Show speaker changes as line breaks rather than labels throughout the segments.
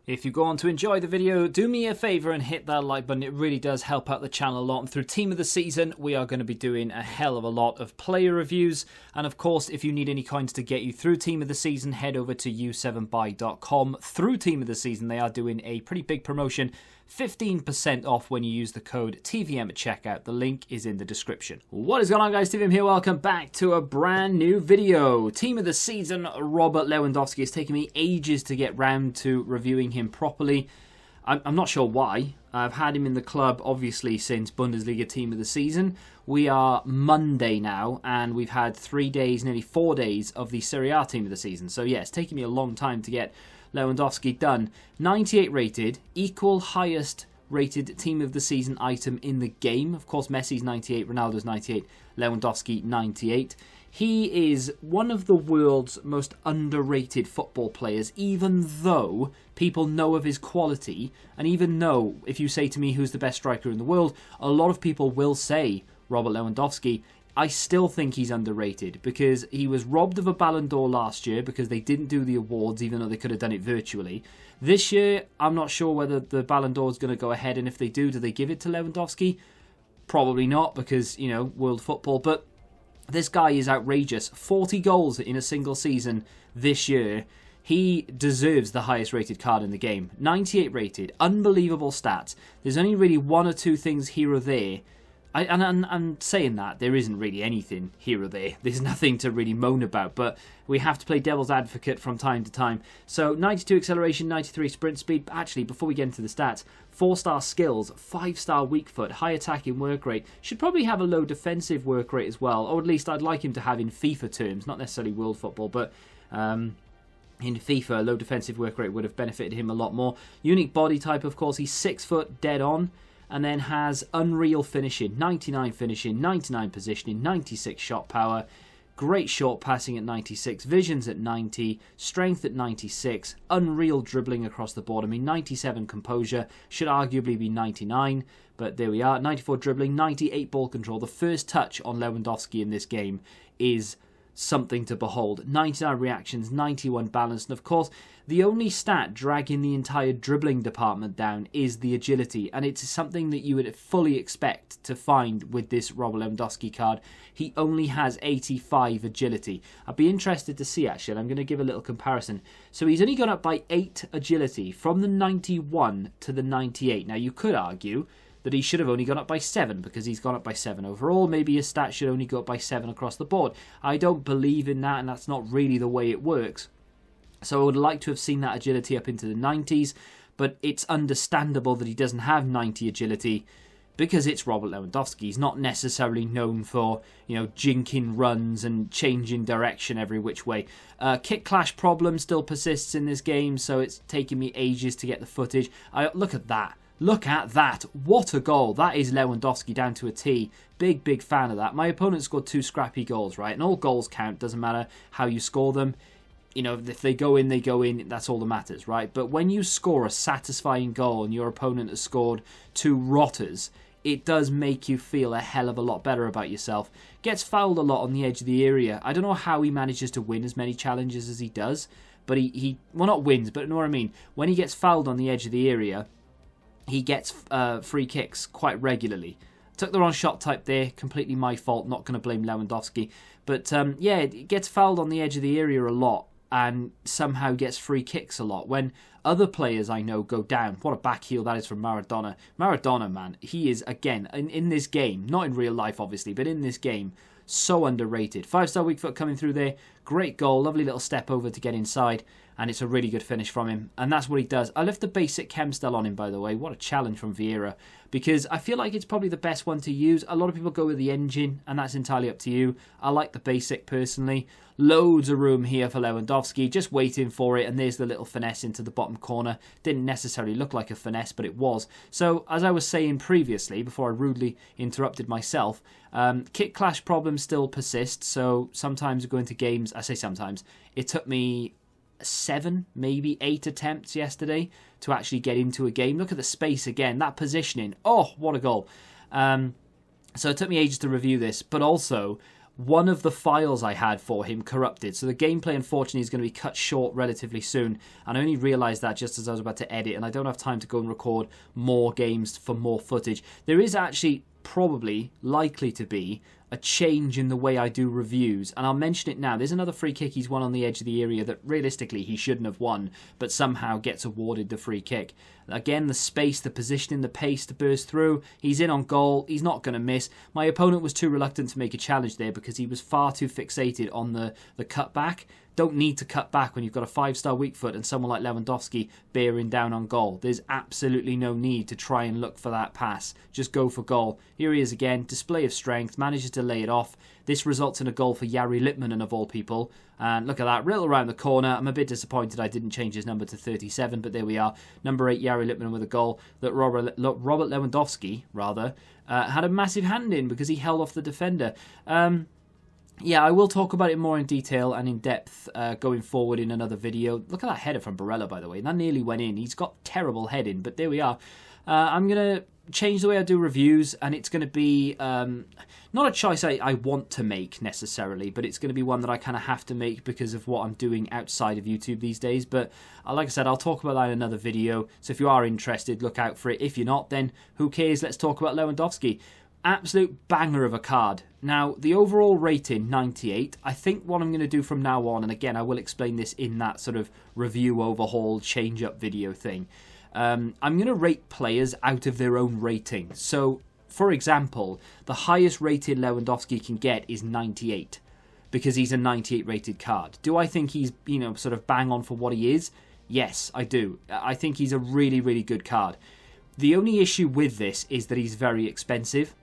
If you go on to enjoy the video, do me a favour and hit that like button. It really does help out the channel a lot. And through Team of the Season, we are going to be doing a hell of a lot of player reviews. And of course, if you need any coins to get you through Team of the Season, head over to u7buy.com. Through Team of the Season, they are doing a pretty big promotion. 15% off when you use the code TVM at checkout. The link is in the description. What is going on, guys? TVM here. Welcome back to a brand new video. Team of the Season, Robert Lewandowski. It's taken me ages to get round to reviewing him properly. I'm not sure why. I've had him in the club, obviously, since Bundesliga Team of the Season. We are Monday now, and we've had 3 days, nearly 4 days, of the Serie A Team of the Season. So, yeah, it's taken me a long time to get Lewandowski done. 98 rated, equal highest rated Team of the Season item in the game. Of course, Messi's 98, Ronaldo's 98, Lewandowski 98. He is one of the world's most underrated football players, even though people know of his quality. And even though, if you say to me who's the best striker in the world, a lot of people will say Robert Lewandowski. I still think he's underrated because he was robbed of a Ballon d'Or last year because they didn't do the awards, even though they could have done it virtually. This year, I'm not sure whether the Ballon d'Or is going to go ahead, and if they do they give it to Lewandowski? Probably not because, you know, world football. But this guy is outrageous. 40 goals in a single season this year. He deserves the highest rated card in the game. 98 rated. Unbelievable stats. There's only really one or two things here or there. I'm saying that there isn't really anything here or there. There's nothing to really moan about, but we have to play devil's advocate from time to time. So 92 acceleration, 93 sprint speed. Actually, before we get into the stats, 4-star skills, 5-star weak foot, high attacking work rate. Should probably have a low defensive work rate as well, or at least I'd like him to have in FIFA terms, not necessarily world football, but in FIFA, a low defensive work rate would have benefited him a lot more. Unique body type, of course, he's 6 foot dead on. And then has unreal finishing, 99 finishing, 99 positioning, 96 shot power, great short passing at 96, visions at 90, strength at 96, unreal dribbling across the board. I mean, 97 composure, should arguably be 99, but there we are. 94 dribbling, 98 ball control. The first touch on Lewandowski in this game is something to behold. 99 reactions, 91 balance, and of course the only stat dragging the entire dribbling department down is the agility, and it's something that you would fully expect to find with this Robert Lewandowski card. He only has 85 agility. I'd be interested to see, actually. I'm going to give a little comparison. So he's only gone up by 8 agility from the 91 to the 98. Now you could argue that he should have only gone up by 7 because he's gone up by 7 overall. Maybe his stats should only go up by 7 across the board. I don't believe in that, and that's not really the way it works. So I would like to have seen that agility up into the 90s, but it's understandable that he doesn't have 90 agility because it's Robert Lewandowski. He's not necessarily known for, you know, jinking runs and changing direction every which way. Kick clash problem still persists in this game, so it's taken me ages to get the footage. Look at that. Look at that. What a goal. That is Lewandowski down to a T. Big, big fan of that. My opponent scored 2 scrappy goals, right? And all goals count. Doesn't matter how you score them. You know, if they go in, they go in. That's all that matters, right? But when you score a satisfying goal and your opponent has scored 2 rotters, it does make you feel a hell of a lot better about yourself. Gets fouled a lot on the edge of the area. I don't know how he manages to win as many challenges as he does. But he well, not wins, but you know what I mean. When he gets fouled on the edge of the area, he gets free kicks quite regularly. Took the wrong shot type there. Completely my fault. Not going to blame Lewandowski. But yeah, it gets fouled on the edge of the area a lot and somehow gets free kicks a lot. When other players I know go down. What a back heel that is from Maradona. Maradona, man, he is, again, in this game, not in real life obviously, but in this game, so underrated. 5-star weak foot coming through there. Great goal. Lovely little step over to get inside. And it's a really good finish from him. And that's what he does. I left the basic chem still on him, by the way. What a challenge from Vieira. Because I feel like it's probably the best one to use. A lot of people go with the engine, and that's entirely up to you. I like the basic, personally. Loads of room here for Lewandowski. Just waiting for it. And there's the little finesse into the bottom corner. Didn't necessarily look like a finesse, but it was. So, as I was saying previously, before I rudely interrupted myself, kick clash problems still persist. So, sometimes going to games, I say sometimes, it took me 7, maybe 8 attempts yesterday to actually get into a game. Look at the space again, that positioning. Oh, what a goal. So it took me ages to review this, but also one of the files I had for him corrupted. So the gameplay, unfortunately, is going to be cut short relatively soon. And I only realised that just as I was about to edit, and I don't have time to go and record more games for more footage. There is actually probably likely to be a change in the way I do reviews, and I'll mention it now. There's another free kick he's won on the edge of the area that realistically he shouldn't have won, but somehow gets awarded the free kick. Again, the space, the positioning, the pace to burst through. He's in on goal. He's not going to miss. My opponent was too reluctant to make a challenge there because he was far too fixated on the cutback. Don't need to cut back when you've got a 5-star weak foot and someone like Lewandowski bearing down on goal. There's absolutely no need to try and look for that pass. Just go for goal. Here he is again, display of strength, manages to lay it off. This results in a goal for Jari Litmanen of all people. And look at that, riddle around the corner. I'm a bit disappointed I didn't change his number to 37, but there we are. Number 8, Jari Litmanen with a goal that Robert Lewandowski, had a massive hand in because he held off the defender. Yeah, I will talk about it more in detail and in depth going forward in another video. Look at that header from Barella, by the way. That nearly went in. He's got terrible heading, but there we are. I'm going to change the way I do reviews, and it's going to be not a choice I want to make necessarily, but it's going to be one that I kind of have to make because of what I'm doing outside of YouTube these days. But like I said, I'll talk about that in another video. So if you are interested, look out for it. If you're not, then who cares? Let's talk about Lewandowski. Absolute banger of a card. Now, the overall rating, 98. I think what I'm going to do from now on, and again, I will explain this in that sort of review, overhaul, change-up video thing. I'm going to rate players out of their own rating. So, for example, the highest rated Lewandowski can get is 98 because he's a 98 rated card. Do I think he's, sort of bang on for what he is? Yes, I do. I think he's a really, really good card. The only issue with this is that he's very expensive.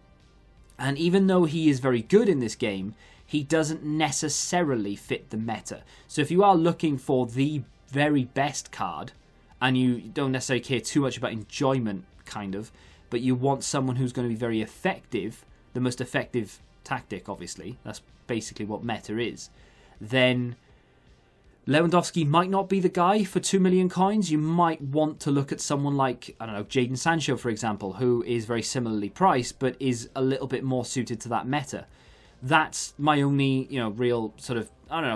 And even though he is very good in this game, he doesn't necessarily fit the meta. So if you are looking for the very best card, and you don't necessarily care too much about enjoyment, but you want someone who's going to be very effective, the most effective tactic, obviously, that's basically what meta is, then Lewandowski might not be the guy for 2 million coins. You might want to look at someone like, I don't know, Jadon Sancho, for example, who is very similarly priced, but is a little bit more suited to that meta. That's my only, real sort of,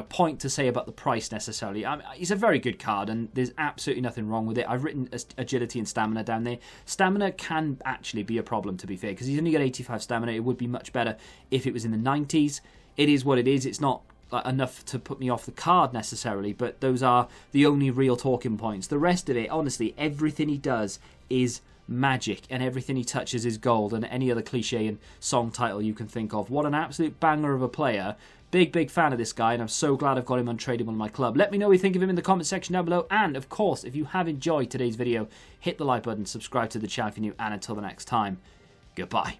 point to say about the price necessarily. He's a very good card, and there's absolutely nothing wrong with it. I've written agility and stamina down there. Stamina can actually be a problem, to be fair, because he's only got 85 stamina. It would be much better if it was in the 90s. It is what it is. It's not enough to put me off the card necessarily, but those are the only real talking points. The rest of it, honestly, everything he does is magic, and everything he touches is gold, and any other cliche and song title you can think of. What an absolute banger of a player. Big fan of this guy, and I'm so glad I've got him untradable in my club. Let me know what you think of him in the comment section down below, and of course, if you have enjoyed today's video, hit the like button, subscribe to the channel if you're new, and until the next time, goodbye.